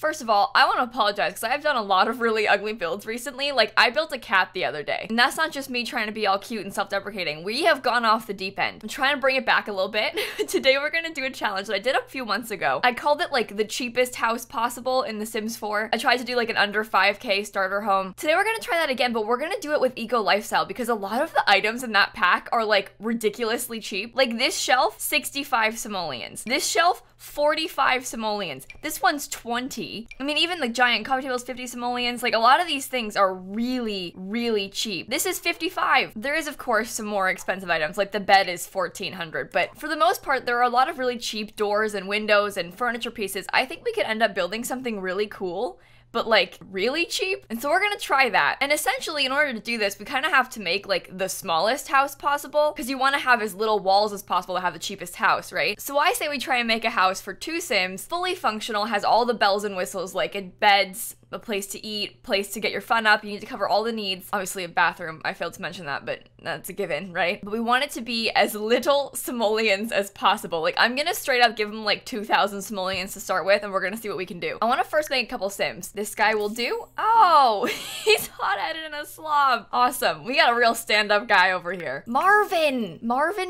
First of all, I want to apologize because I've done a lot of really ugly builds recently. Like, I built a cat the other day, and that's not just me trying to be all cute and self-deprecating. We have gone off the deep end. I'm trying to bring it back a little bit. Today we're gonna do a challenge that I did a few months ago. I called it like the cheapest house possible in The Sims 4. I tried to do like an under 5K starter home. Today we're gonna try that again, but we're gonna do it with eco lifestyle because a lot of the items in that pack are like ridiculously cheap. Like this shelf, 65 simoleans. This shelf, 45 simoleans. This one's 20. I mean, even the giant coffee table's 50 simoleans. Like, a lot of these things are really, really cheap. This is 55. There is, of course, some more expensive items, like the bed is 1400, but for the most part, there are a lot of really cheap doors and windows and furniture pieces. I think we could end up building something really cool, but like really cheap. And so we're gonna try that. And essentially, in order to do this, we kind of have to make like the smallest house possible because you want to have as little walls as possible to have the cheapest house, right? So I say we try and make a house for 2 Sims, fully functional, has all the bells and whistles, like beds, a place to eat, place to get your fun up. You need to cover all the needs. Obviously a bathroom, I failed to mention that, but that's a given, right? But we want it to be as little simoleans as possible. Like, I'm gonna straight up give him like 2,000 simoleans to start with, and we're gonna see what we can do. I wanna first make a couple Sims. This guy will do. Oh, he's hot-headed and a slob. Awesome, we got a real stand-up guy over here. Marvin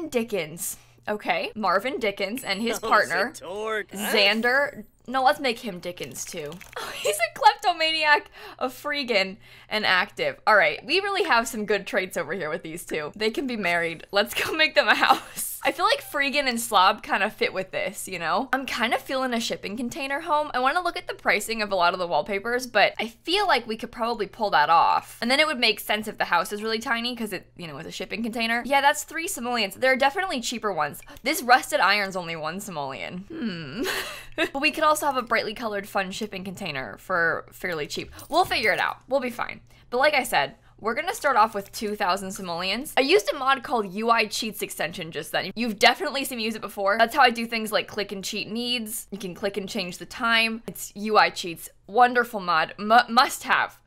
Dickens. Okay, Marvin Dickens and his partner, Xander. No, let's make him Dickens too. Oh, he's a kleptomaniac, a freegan, and active. All right, we really have some good traits over here with these two. They can be married. Let's go make them a house. I feel like freegan and slob kind of fit with this, you know? I'm kind of feeling a shipping container home. I want to look at the pricing of a lot of the wallpapers, but I feel like we could probably pull that off. And then it would make sense if the house is really tiny because it, you know, is a shipping container. Yeah, that's 3 simoleans. There are definitely cheaper ones. This rusted iron's only 1 simolean. But we could also have a brightly colored fun shipping container for fairly cheap. We'll figure it out. We'll be fine. But like I said, we're gonna start off with 2,000 simoleans. I used a mod called UI Cheats extension just then. You've definitely seen me use it before. That's how I do things like click and cheat needs. You can click and change the time. It's UI Cheats. Wonderful mod, must have.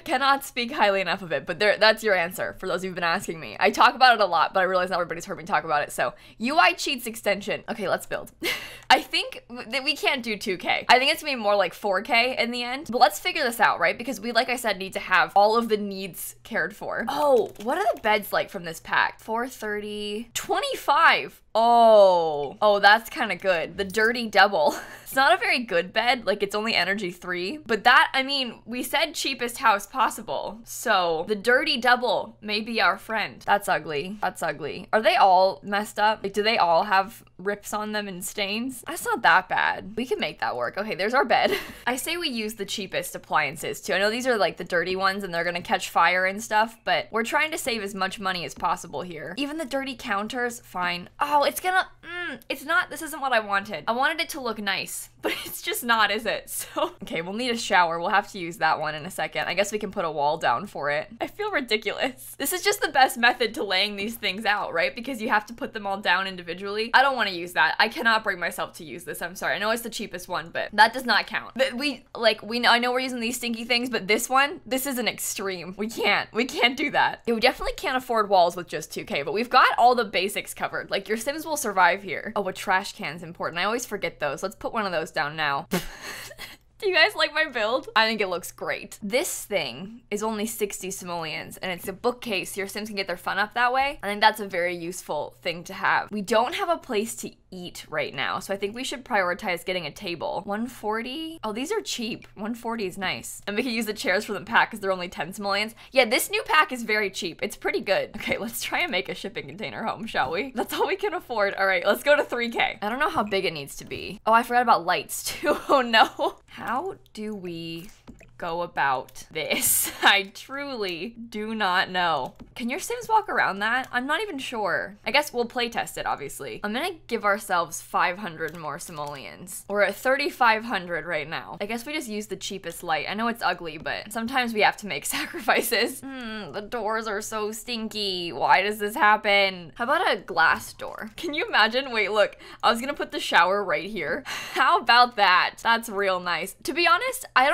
Cannot speak highly enough of it, but that's your answer for those who've been asking me. I talk about it a lot, but I realize not everybody's heard me talk about it, so UI Cheats extension. Okay, let's build. I think that we can't do 2K. I think it's gonna be more like 4K in the end, but let's figure this out, right? Because we, like I said, need to have all of the needs cared for. Oh, what are the beds like from this pack? 430, 25. Oh, that's kind of good. The dirty double. It's not a very good bed, like it's only energy 3, but that, I mean, we said cheapest house possible, so the dirty double may be our friend. That's ugly. That's ugly. Are they all messed up? Like, do they all have rips on them and stains? That's not that bad. We can make that work. Okay, there's our bed. I say we use the cheapest appliances too. I know these are like the dirty ones and they're gonna catch fire and stuff, but we're trying to save as much money as possible here. Even the dirty counters, fine. Oh, it's gonna, it's not, this isn't what I wanted. I wanted it to look nice, but it's just not, is it? So, okay, we'll need a shower. We'll have to use that one in a second. I guess we can put a wall down for it. I feel ridiculous. This is just the best method to laying these things out, right? Because you have to put them all down individually. I don't want to use that. I cannot bring myself to use this. I'm sorry. I know it's the cheapest one, but that does not count. But I know we're using these stinky things, but this one, this is an extreme. We can't do that. Yeah, we definitely can't afford walls with just 2K, but we've got all the basics covered. Like, your Sims will survive here. Oh, a trash can's important. I always forget those. Let's put one of those down now. Do you guys like my build? I think it looks great. This thing is only 60 simoleans and it's a bookcase. Your Sims can get their fun up that way. I think that's a very useful thing to have. We don't have a place to eat right now, so I think we should prioritize getting a table. 140? Oh, these are cheap. 140 is nice. And we can use the chairs from the pack because they're only 10 simoleans. Yeah, this new pack is very cheap. It's pretty good. Okay, let's try and make a shipping container home, shall we? That's all we can afford. All right, let's go to 3K. I don't know how big it needs to be. Oh, I forgot about lights too. Oh no. How do we go about this? I truly do not know. Can your Sims walk around that? I'm not even sure. I guess we'll play test it, obviously. I'm gonna give ourselves 500 more simoleans. We're at 3,500 right now. I guess we just use the cheapest light. I know it's ugly, but sometimes we have to make sacrifices. The doors are so stinky. Why does this happen? How about a glass door? Can you imagine? Wait, look. I was gonna put the shower right here. How about that? That's real nice. To be honest, I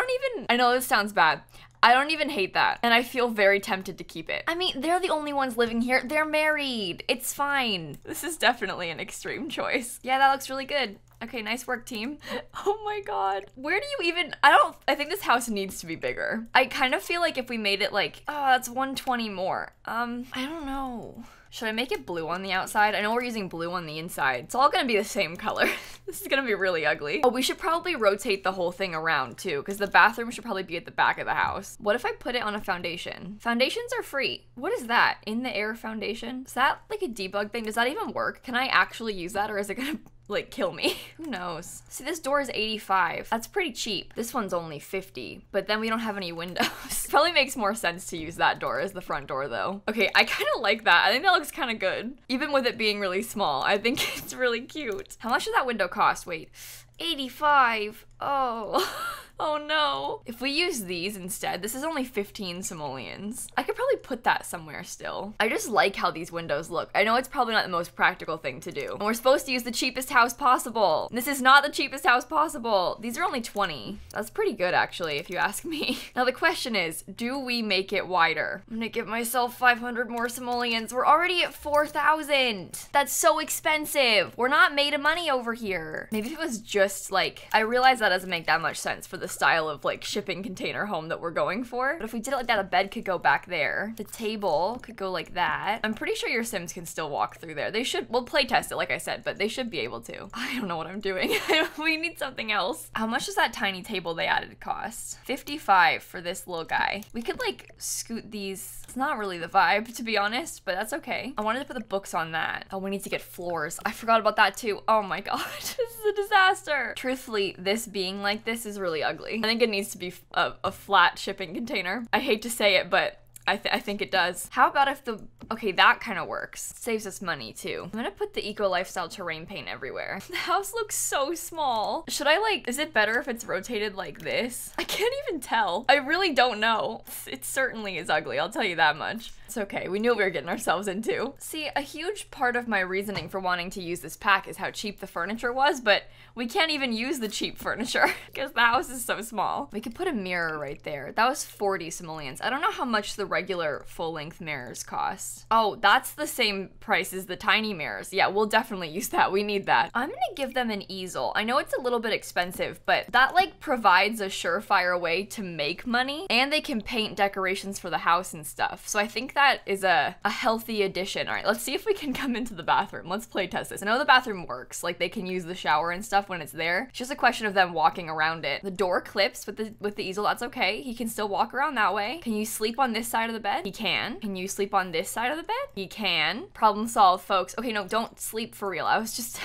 know this sounds bad. I don't even hate that, and I feel very tempted to keep it. I mean, they're the only ones living here. They're married. It's fine. This is definitely an extreme choice. Yeah, that looks really good. Okay, nice work, team. Oh my god. Where do you even, I think this house needs to be bigger. I kind of feel like if we made it like, oh, that's 120 more. I don't know. Should I make it blue on the outside? I know we're using blue on the inside. It's all gonna be the same color. This is gonna be really ugly. Oh, we should probably rotate the whole thing around too, because the bathroom should probably be at the back of the house. What if I put it on a foundation? Foundations are free. What is that? In the air foundation? Is that like a debug thing? Does that even work? Can I actually use that, or is it gonna like kill me? Who knows? See, this door is 85. That's pretty cheap. This one's only 50, but then we don't have any windows. Probably makes more sense to use that door as the front door though. Okay, I kind of like that. I think that looks kind of good. Even with it being really small, I think it's really cute. How much does that window cost? Wait, 85. Oh. Oh no. If we use these instead, this is only 15 simoleans. I could probably put that somewhere still. I just like how these windows look. I know it's probably not the most practical thing to do. And we're supposed to use the cheapest house possible. This is not the cheapest house possible. These are only 20. That's pretty good actually, if you ask me. Now the question is, do we make it wider? I'm gonna give myself 500 more simoleans. We're already at 4,000. That's so expensive. We're not made of money over here. Maybe if it was just like, I realize that doesn't make that much sense for the style of like shipping container home that we're going for. But if we did it like that, a bed could go back there. The table could go like that. I'm pretty sure your Sims can still walk through there. They should, we'll play test it like I said, but they should be able to. I don't know what I'm doing. We need something else. How much does that tiny table they added cost? 55 for this little guy. We could like scoot these. It's not really the vibe to be honest, but that's okay. I wanted to put the books on that. Oh, we need to get floors. I forgot about that too. Oh my god, this is a disaster. Truthfully, this being like this is really ugly. I think it needs to be a flat shipping container. I hate to say it, but I think it does. How about if the, okay, that kind of works. Saves us money too. I'm gonna put the eco lifestyle terrain paint everywhere. The house looks so small. Should I like, is it better if it's rotated like this? I can't even tell. I really don't know. It certainly is ugly, I'll tell you that much. It's okay, we knew what we were getting ourselves into. See, a huge part of my reasoning for wanting to use this pack is how cheap the furniture was, but we can't even use the cheap furniture because the house is so small. We could put a mirror right there. That was 40 simoleans. I don't know how much the regular full-length mirrors cost. Oh, that's the same price as the tiny mirrors. Yeah, we'll definitely use that. We need that. I'm gonna give them an easel. I know it's a little bit expensive, but that like provides a surefire way to make money, and they can paint decorations for the house and stuff. So I think that is a healthy addition. All right, let's see if we can come into the bathroom. Let's play test this. I know the bathroom works. Like they can use the shower and stuff when it's there. It's just a question of them walking around it. The door clips with the easel. That's okay. He can still walk around that way. Can you sleep on this side of the bed? He can. Can you sleep on this side of the bed? He can. Problem solved, folks. Okay, no, don't sleep for real. I was just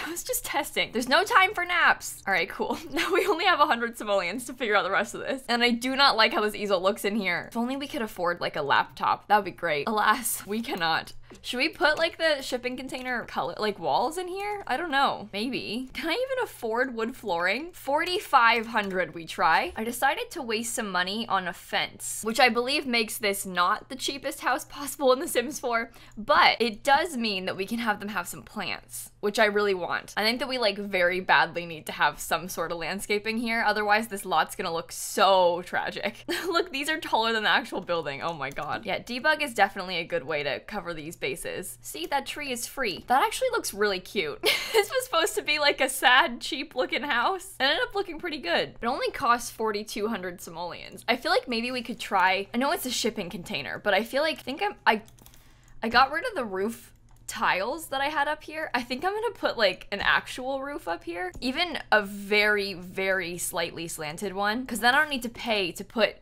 testing. There's no time for naps. All right, cool. Now we only have 100 simoleans to figure out the rest of this. And I do not like how this easel looks in here. If only we could afford like a laptop. That would be great. Alas, we cannot. Should we put like the shipping container color, like walls in here? I don't know, maybe. Can I even afford wood flooring? 4,500 we try. I decided to waste some money on a fence, which I believe makes this not the cheapest house possible in The Sims 4, but it does mean that we can have them have some plants, which I really want. I think that we like very badly need to have some sort of landscaping here. Otherwise this lot's gonna look so tragic. Look, these are taller than the actual building. Oh my god. Yeah, debug is definitely a good way to cover these bases. See, that tree is free. That actually looks really cute. This was supposed to be like a sad, cheap looking house. It ended up looking pretty good. It only costs 4,200 simoleans. I feel like maybe we could try, I know it's a shipping container, but I feel like, I got rid of the roof tiles that I had up here. I think I'm gonna put like an actual roof up here, even a very, very slightly slanted one, because then I don't need to pay to put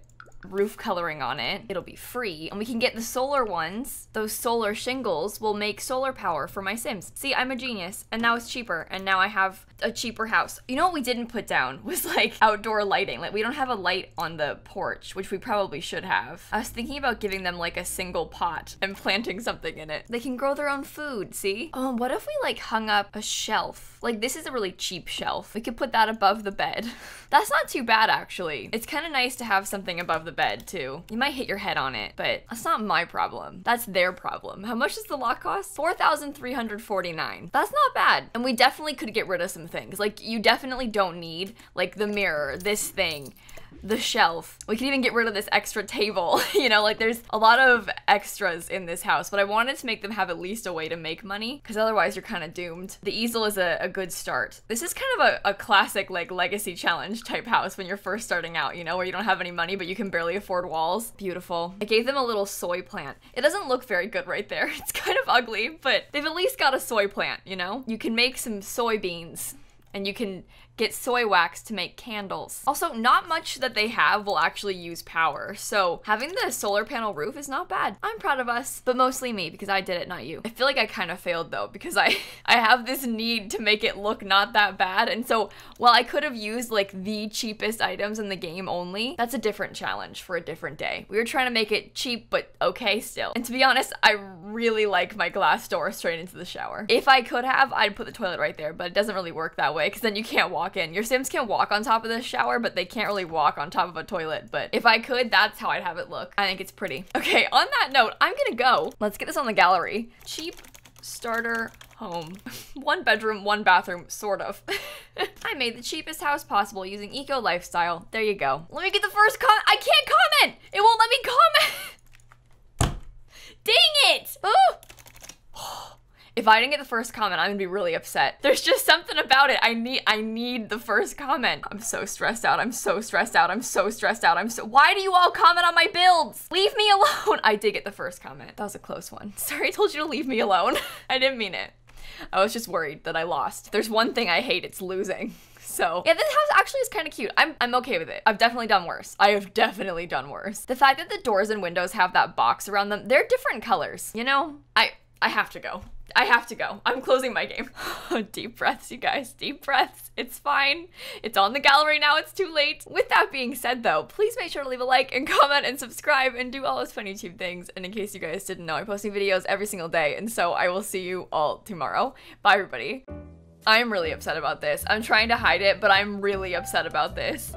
roof coloring on it. It'll be free, and we can get the solar ones. Those solar shingles will make solar power for my Sims. See, I'm a genius, and now it's cheaper, and now I have a cheaper house. You know what we didn't put down was like outdoor lighting. Like we don't have a light on the porch, which we probably should have. I was thinking about giving them like a single pot and planting something in it. They can grow their own food, see? Oh, what if we like hung up a shelf? Like this is a really cheap shelf. We could put that above the bed. That's not too bad actually. It's kind of nice to have something above the bed too. You might hit your head on it, but that's not my problem. That's their problem. How much does the lot cost? 4,349. That's not bad. And we definitely could get rid of some things. Like you definitely don't need like the mirror, this thing, the shelf. We can even get rid of this extra table. You know, like there's a lot of extras in this house, but I wanted to make them have at least a way to make money because otherwise you're kind of doomed. The easel is a good start. This is kind of a classic like legacy challenge type house when you're first starting out, you know, where you don't have any money but you can barely afford walls. Beautiful. I gave them a little soy plant. It doesn't look very good right there. It's kind of ugly, but they've at least got a soy plant, you know? You can make some soybeans and you can get soy wax to make candles. Also, not much that they have will actually use power, so having the solar panel roof is not bad. I'm proud of us, but mostly me because I did it, not you. I feel like I kind of failed though because I have this need to make it look not that bad, and so while I could have used like the cheapest items in the game only, that's a different challenge for a different day. We were trying to make it cheap but okay still. And to be honest, I really like my glass door straight into the shower. If I could have, I'd put the toilet right there, but it doesn't really work that way because then you can't walk in. Your Sims can walk on top of this shower, but they can't really walk on top of a toilet. But if I could, that's how I'd have it look. I think it's pretty. Okay, on that note, I'm gonna go. Let's get this on the gallery. Cheap starter home. 1 bedroom, 1 bathroom, sort of. I made the cheapest house possible using eco lifestyle. There you go. Let me get the first comment. I can't comment. It won't let me comment. Dang it. Oh. If I didn't get the first comment, I'm gonna be really upset. There's just something about it. I need the first comment. I'm so stressed out. I'm so stressed out. I'm so stressed out. Why do you all comment on my builds? Leave me alone. I did get the first comment. That was a close one. Sorry, I told you to leave me alone. I didn't mean it. I was just worried that I lost. There's one thing I hate, it's losing. So yeah, this house actually is kind of cute. I'm okay with it. I've definitely done worse. I have definitely done worse. The fact that the doors and windows have that box around them, they're different colors, you know? I have to go. I have to go. I'm closing my game. Deep breaths, you guys. Deep breaths. It's fine. It's on the gallery now. It's too late. With that being said, though, please make sure to leave a like and comment and subscribe and do all those fun YouTube things. And in case you guys didn't know, I post new videos every single day. And so I will see you all tomorrow. Bye, everybody. I'm really upset about this. I'm trying to hide it, but I'm really upset about this.